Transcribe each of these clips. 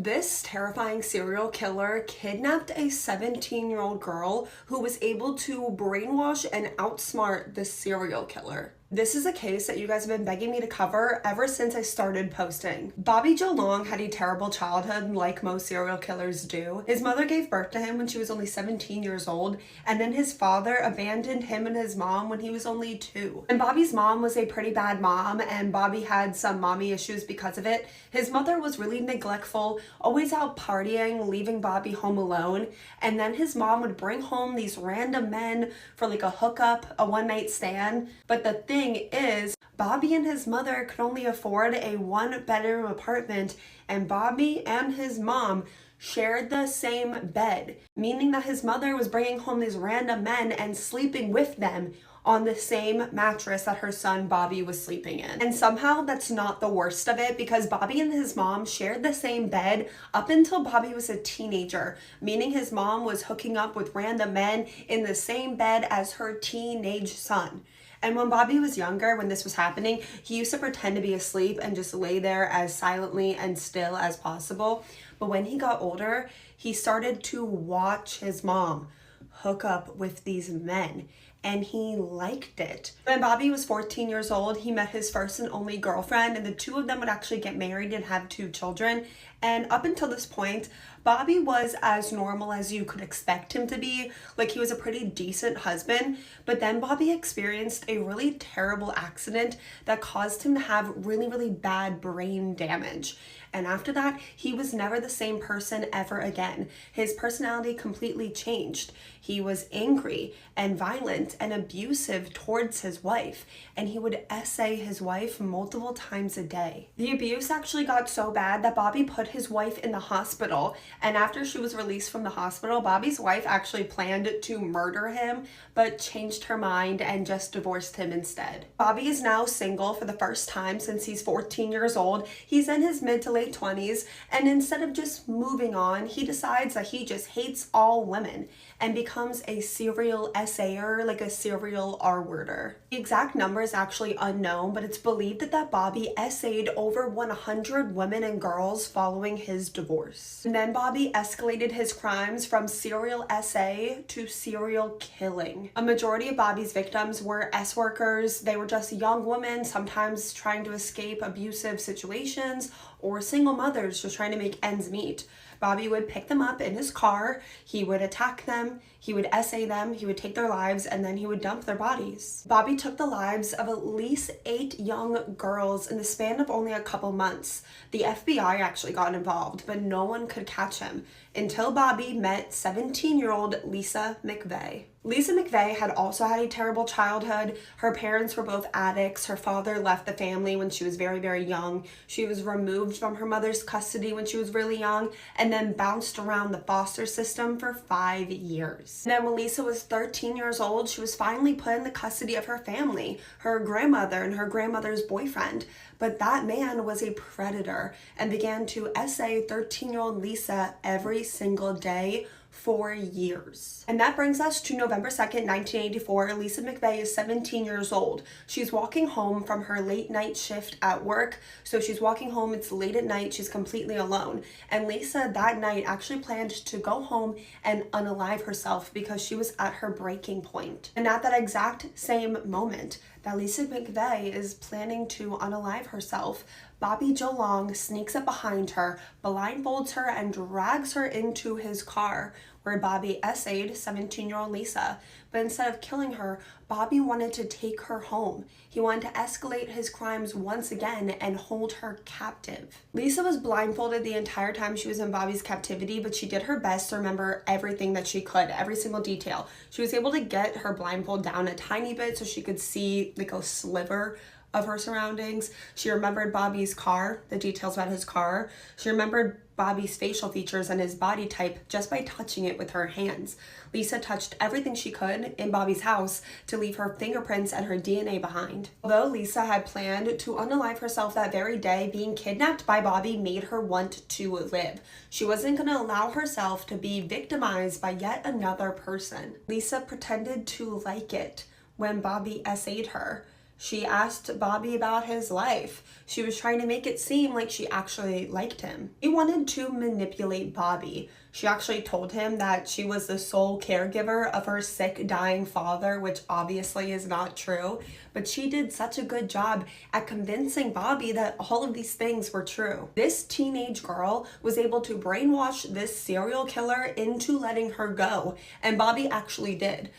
This terrifying serial killer kidnapped a 17-year-old girl who was able to brainwash and outsmart the serial killer. This is a case that you guys have been begging me to cover ever since I started posting. Bobby Joe Long had a terrible childhood like most serial killers do. His mother gave birth to him when she was only 17 years old, and then his father abandoned him and his mom when he was only 2. And Bobby's mom was a pretty bad mom, and Bobby had some mommy issues because of it. His mother was really neglectful, always out partying, leaving Bobby home alone, and then his mom would bring home these random men for like a hookup, a one-night stand. But the thing is, Bobby and his mother could only afford a 1-bedroom apartment, and Bobby and his mom shared the same bed, meaning that his mother was bringing home these random men and sleeping with them on the same mattress that her son Bobby was sleeping in. And somehow that's not the worst of it, because Bobby and his mom shared the same bed up until Bobby was a teenager, meaning his mom was hooking up with random men in the same bed as her teenage son. And when Bobby was younger, when this was happening, he used to pretend to be asleep and just lay there as silently and still as possible. But when he got older, he started to watch his mom hook up with these men, and he liked it. When Bobby was 14 years old, he met his first and only girlfriend, and the two of them would actually get married and have 2 children. And up until this point, Bobby was as normal as you could expect him to be. Like, he was a pretty decent husband, but then Bobby experienced a really terrible accident that caused him to have really, really bad brain damage. And after that, he was never the same person ever again. His personality completely changed. He was angry and violent and abusive towards his wife, and he would essay his wife multiple times a day. The abuse actually got so bad that Bobby put his wife in the hospital, and after she was released from the hospital, Bobby's wife actually planned to murder him, but changed her mind and just divorced him instead. Bobby is now single for the first time since he's 14 years old. He's in his mid to late 20s, and instead of just moving on, he decides that he just hates all women and becomes a serial essayer, like a serial R-worder. The exact number is actually unknown, but it's believed that Bobby essayed over 100 women and girls following his divorce. And then Bobby escalated his crimes from serial essay to serial killing. A majority of Bobby's victims were S-workers. They were just young women, sometimes trying to escape abusive situations, or single mothers just trying to make ends meet. Bobby would pick them up in his car, he would attack them, he would essay them, he would take their lives, and then he would dump their bodies. Bobby took the lives of at least 8 young girls in the span of only a couple months. The FBI actually got involved, but no one could catch him until Bobby met 17-year-old Lisa McVeigh. Lisa McVeigh had also had a terrible childhood. Her parents were both addicts. Her father left the family when she was very, very young. She was removed from her mother's custody when she was really young, and then bounced around the foster system for 5 years. And then when Lisa was 13 years old, she was finally put in the custody of her family, her grandmother and her grandmother's boyfriend. But that man was a predator and began to essay 13-year-old Lisa every single day for years. And that brings us to November 2nd, 1984. Lisa McVeigh is 17 years old. She's walking home from her late night shift at work. So she's walking home, it's late at night, she's completely alone. And Lisa that night actually planned to go home and unalive herself because she was at her breaking point. And at that exact same moment that Lisa McVeigh is planning to unalive herself, Bobby Joe Long sneaks up behind her, blindfolds her, and drags her into his car, where Bobby essayed 17-year-old Lisa. But instead of killing her, Bobby wanted to take her home. He wanted to escalate his crimes once again and hold her captive. Lisa was blindfolded the entire time she was in Bobby's captivity, but she did her best to remember everything that she could, every single detail. She was able to get her blindfold down a tiny bit so she could see like a sliver of her surroundings. She remembered Bobby's car, the details about his car. She remembered Bobby's facial features and his body type just by touching it with her hands. Lisa touched everything she could in Bobby's house to leave her fingerprints and her DNA behind. Although Lisa had planned to unalive herself that very day, being kidnapped by Bobby made her want to live. She wasn't going to allow herself to be victimized by yet another person. Lisa pretended to like it when Bobby essayed her. She asked Bobby about his life. She was trying to make it seem like she actually liked him. She wanted to manipulate Bobby. She actually told him that she was the sole caregiver of her sick, dying father, which obviously is not true. But she did such a good job at convincing Bobby that all of these things were true. This teenage girl was able to brainwash this serial killer into letting her go, and Bobby actually did.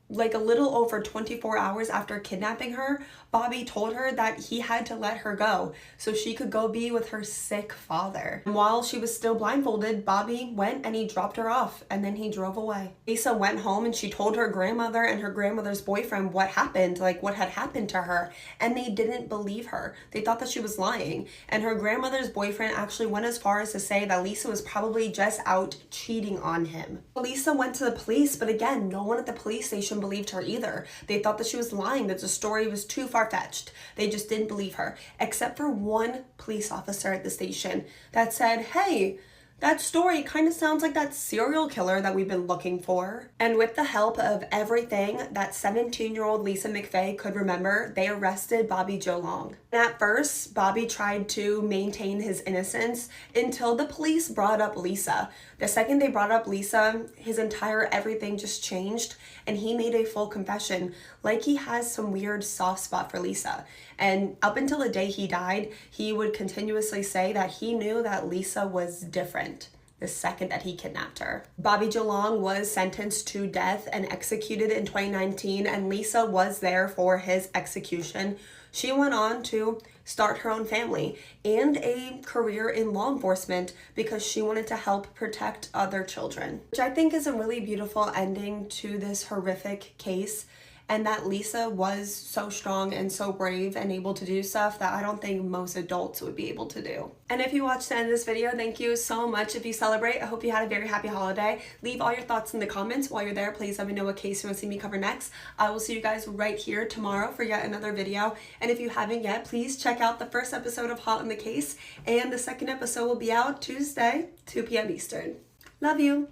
Like a little over 24 hours after kidnapping her, Bobby told her that he had to let her go so she could go be with her sick father. And while she was still blindfolded, Bobby went and he dropped her off, and then he drove away. Lisa went home and she told her grandmother and her grandmother's boyfriend what happened, like what had happened to her, and they didn't believe her. They thought that she was lying, and her grandmother's boyfriend actually went as far as to say that Lisa was probably just out cheating on him. Lisa went to the police, but again, no one at the police station believed her either. They thought that she was lying, that the story was too far-fetched. They just didn't believe her, except for one police officer at the station that said, hey, that story kind of sounds like that serial killer that we've been looking for. And with the help of everything that 17-year-old Lisa McVey could remember, they arrested Bobby Joe Long. And at first, Bobby tried to maintain his innocence until the police brought up Lisa. The second they brought up Lisa, his entire everything just changed, and he made a full confession, like he has some weird soft spot for Lisa. And up until the day he died, he would continuously say that he knew that Lisa was different the second that he kidnapped her. Bobby Joe Long was sentenced to death and executed in 2019, and Lisa was there for his execution. She went on to start her own family and a career in law enforcement because she wanted to help protect other children, which I think is a really beautiful ending to this horrific case. And that Lisa was so strong and so brave and able to do stuff that I don't think most adults would be able to do. And if you watched the end of this video, thank you so much. If you celebrate, I hope you had a very happy holiday. Leave all your thoughts in the comments. While you're there, please let me know what case you want to see me cover next. I will see you guys right here tomorrow for yet another video. And if you haven't yet, please check out the first episode of Hot in the Case. And the second episode will be out Tuesday, 2 p.m. Eastern. Love you.